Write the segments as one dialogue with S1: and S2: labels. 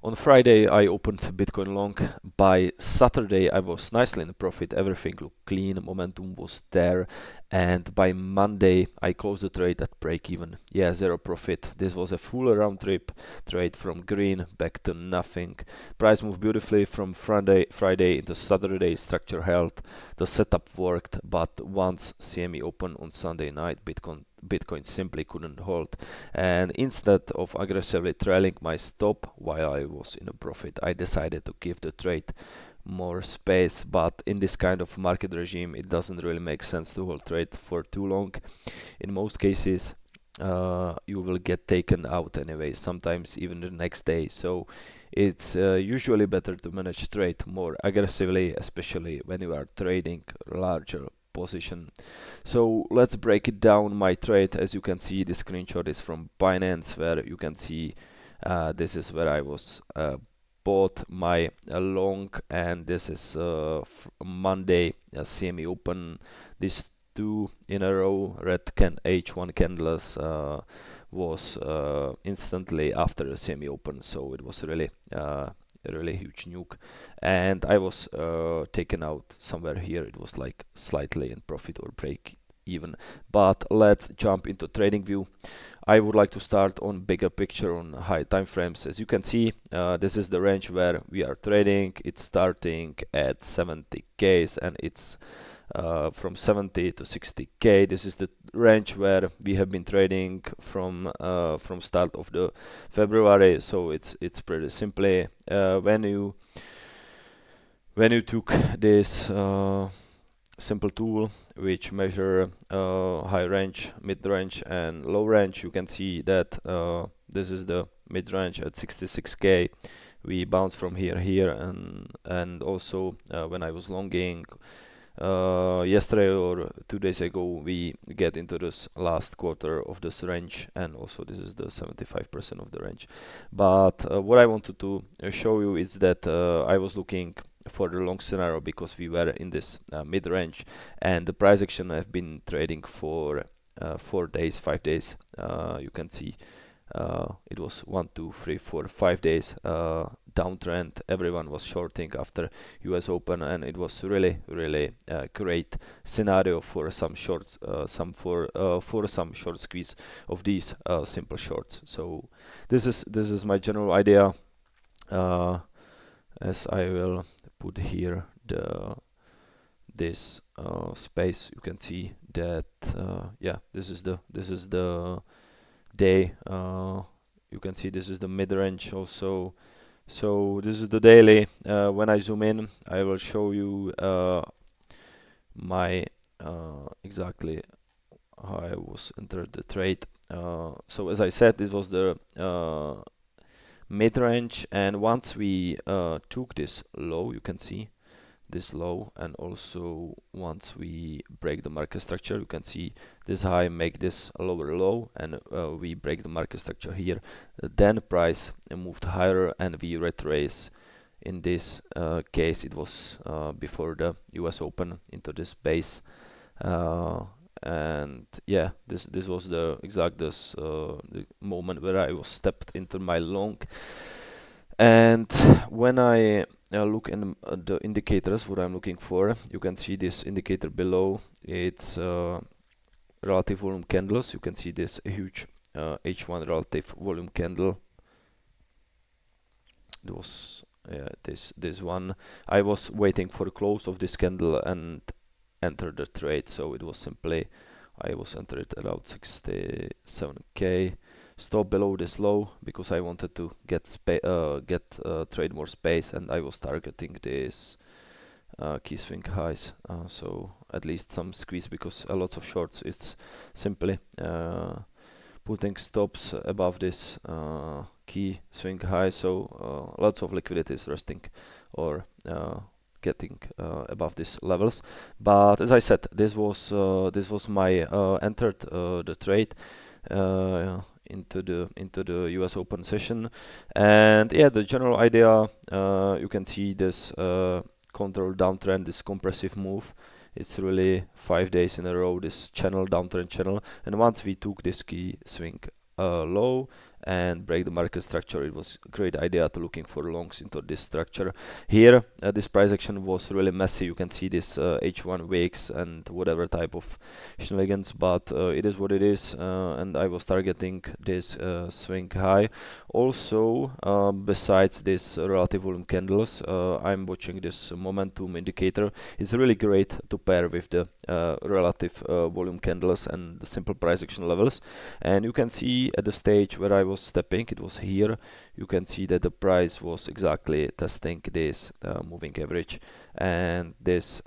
S1: On Friday, I opened Bitcoin long. By Saturday, I was nicely in profit. Everything looked clean, momentum was there. And by Monday, I closed the trade at break even. Yeah, zero profit. This was a full round trip trade from green back to nothing. Price moved beautifully from Friday into Saturday. Structure held. The setup worked, but once CME opened on Sunday night, Bitcoin simply couldn't hold. And instead of aggressively trailing my stop while I was in a profit, I decided to give the trade more space. But in this kind of market regime, it doesn't really make sense to hold trade for too long. In most cases, you will get taken out anyway, sometimes even the next day. So it's usually better to manage trade more aggressively, especially when you are trading larger position. So let's break it down. My trade, as you can see, the screenshot is from Binance, where you can see this is where I was bought my long, and this is Monday CME open. These two in a row red H1 candles was instantly after the CME open, so it was really a really huge nuke, and I was taken out somewhere here. It was like slightly in profit or break even. But let's jump into trading view. I would like to start on bigger picture on high time frames. As you can see, this is the range where we are trading. It's starting at 70k and it's from 70 to 60k. This is the range where we have been trading from start of the February. So it's pretty simply when you took this simple tool which measure high range, mid range and low range, you can see that this is the mid range at 66k. We bounce from here and also when I was longing yesterday or 2 days ago, we get into this last quarter of this range, and also this is the 75% of the range. But what I wanted to show you is that I was looking for the long scenario because we were in this mid range, and the price action I've been trading for 4 days, 5 days. You can see it was 1, 2, 3, 4, 5 days downtrend. Everyone was shorting after US Open, and it was really great scenario for some shorts, for some short squeeze of these simple shorts. So this is my general idea. As I will put here this space, you can see that yeah, this is the day. You can see this is the mid range also. So this is the daily. When I zoom in, I will show you my exactly how I was entered the trade. So as I said, this was the mid range, and once we took this low, you can see this low, and also once we break the market structure, you can see this high make this lower low, and we break the market structure here. Then price moved higher and we retrace. In this case, it was before the US Open into this base, and yeah, this was the exact the moment where I was stepped into my long. And when I look in the indicators, what I'm looking for, you can see this indicator below. It's relative volume candles. You can see this huge H1 relative volume candle. It was this one. I was waiting for the close of this candle and enter the trade. So it was simply I was entered around 67k. Stop below this low because I wanted to get trade more space, and I was targeting this key swing highs. So at least some squeeze because a lot of shorts. It's simply putting stops above this key swing high. So lots of liquidity is resting or getting above these levels. But as I said, this was my entered the trade into the US Open session. And yeah, the general idea, you can see this control downtrend, this compressive move. It's really 5 days in a row, this channel, downtrend channel. And once we took this key swing low and break the market structure, it was a great idea to looking for longs into this structure. Here, this price action was really messy. You can see this H1 wicks and whatever type of shenanigans, but it is what it is, and I was targeting this swing high. Also, besides this relative volume candles, I'm watching this momentum indicator. It's really great to pair with the relative volume candles and the simple price action levels. And you can see at the stage where I was stepping, it was here, you can see that the price was exactly testing this moving average, and this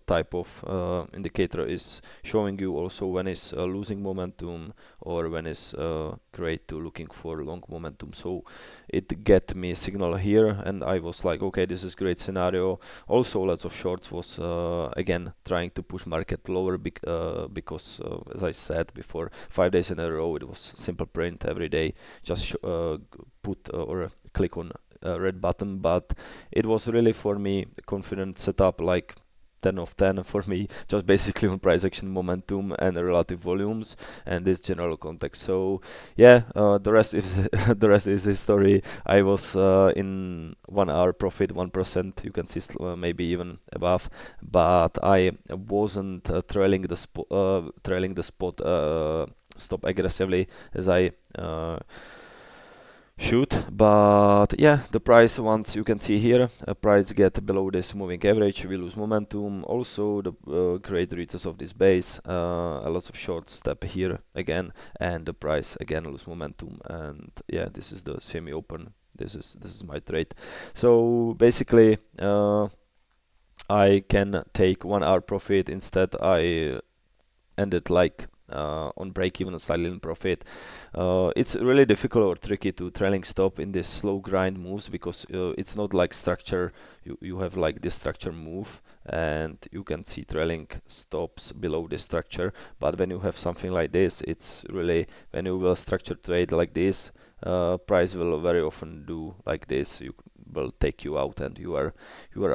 S1: type of indicator is showing you also when it's losing momentum or when it's great to looking for long momentum. So it get me a signal here, and I was like, okay, this is great scenario. Also, lots of shorts was again trying to push market lower because as I said before, 5 days in a row it was simple print every day, just put or click on red button, but it was really for me confident setup, like 10 of 10 for me, just basically on price action momentum and relative volumes and this general context. So yeah, the rest is the rest is history. I was in 1 hour profit 1%, you can see maybe even above, but I wasn't trailing the spot stop aggressively as I should. But yeah, the price, once you can see here, a price get below this moving average, we lose momentum. Also the great retest of this base, a lot of short step here again, and the price again lose momentum. And yeah, this is the semi open, this is my trade. So basically I can take 1 hour profit. Instead I ended like on break even, slightly in profit. It's really difficult or tricky to trailing stop in this slow grind moves, because it's not like structure. You have like this structure move and you can see trailing stops below this structure, but when you have something like this, it's really, when you will structure trade like this, price will very often do like this, you will take you out and you are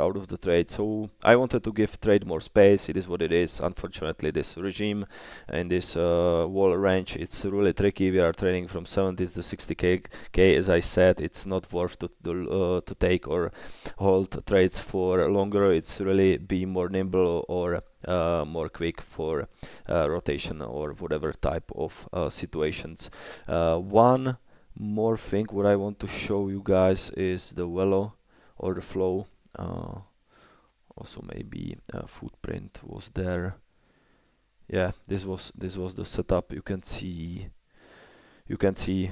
S1: out of the trade. So I wanted to give trade more space. It is what it is. Unfortunately, this regime in this wall range, it's really tricky. We are trading from 70 to 60k. As I said, it's not worth to take or hold trades for longer. It's really be more nimble or more quick for rotation or whatever type of situations. One more thing what I want to show you guys is the velo or the flow. Also maybe footprint was there. Yeah, this was the setup. You can see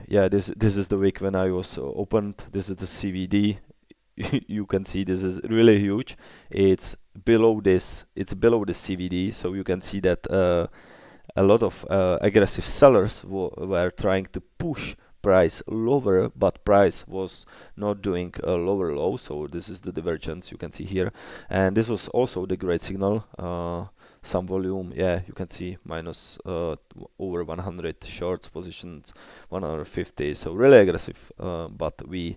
S1: yeah, this is the week when I was opened. This is the CVD. You can see this is really huge. It's below this, it's below the CVD, so you can see that a lot of aggressive sellers were trying to push price lower, but price was not doing a lower low. So this is the divergence you can see here, and this was also the great signal. Some volume, yeah, you can see minus over 100 shorts positions, 150, so really aggressive, but we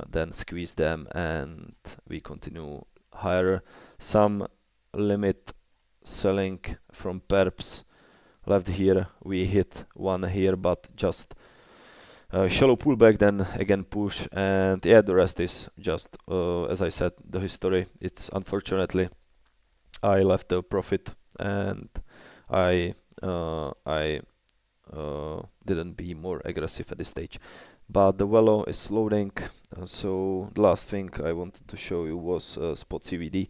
S1: then squeeze them and we continue higher. Some limit selling from perps left here, we hit one here, but just shallow pullback, then again push, and yeah, the rest is just as I said, the history. It's unfortunately I left the profit, and I didn't be more aggressive at this stage. But the velo is loading, so the last thing I wanted to show you was spot CVD.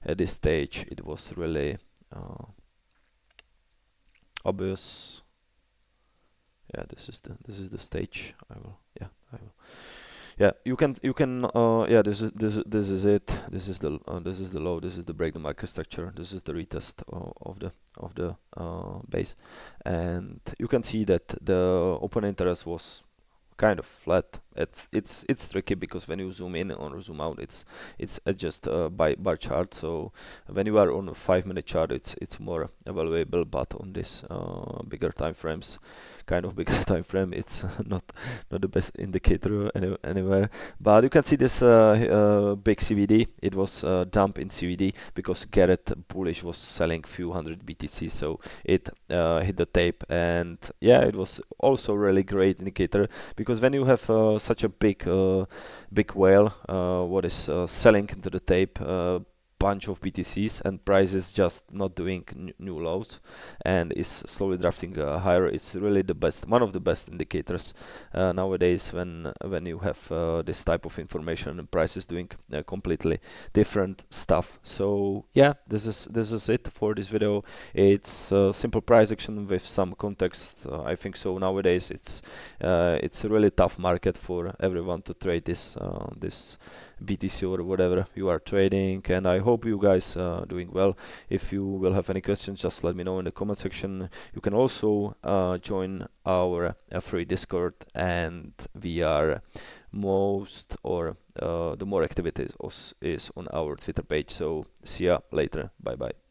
S1: At this stage it was really obvious. Yeah, this is the stage. I will. Yeah, you can yeah, this is it. This is the low. This is the break the market structure. This is the retest of the base, and you can see that the open interest was kind of flat. it's tricky because when you zoom in or zoom out, it's adjust by bar chart. So when you are on a 5 minute chart, it's more valuable, but on this bigger time frames, kind of bigger time frame, it's not the best indicator anywhere. But you can see this big CVD. It was dump in CVD because Garrett Bullish was selling few hundred BTC, so it hit the tape. And yeah, it was also really great indicator, because when you have such a big whale what is selling into the tape, bunch of BTCs, and prices just not doing new lows and is slowly drafting higher, it's really the best, one of the best indicators nowadays, when you have this type of information and prices doing completely different stuff. So yeah, this is it for this video. It's a simple price action with some context. I think so nowadays it's a really tough market for everyone to trade this BTC or whatever you are trading, and I hope you guys are doing well. If you will have any questions, just let me know in the comment section. You can also join our free Discord, and we are the more activities is on our Twitter page. So see ya later. Bye bye.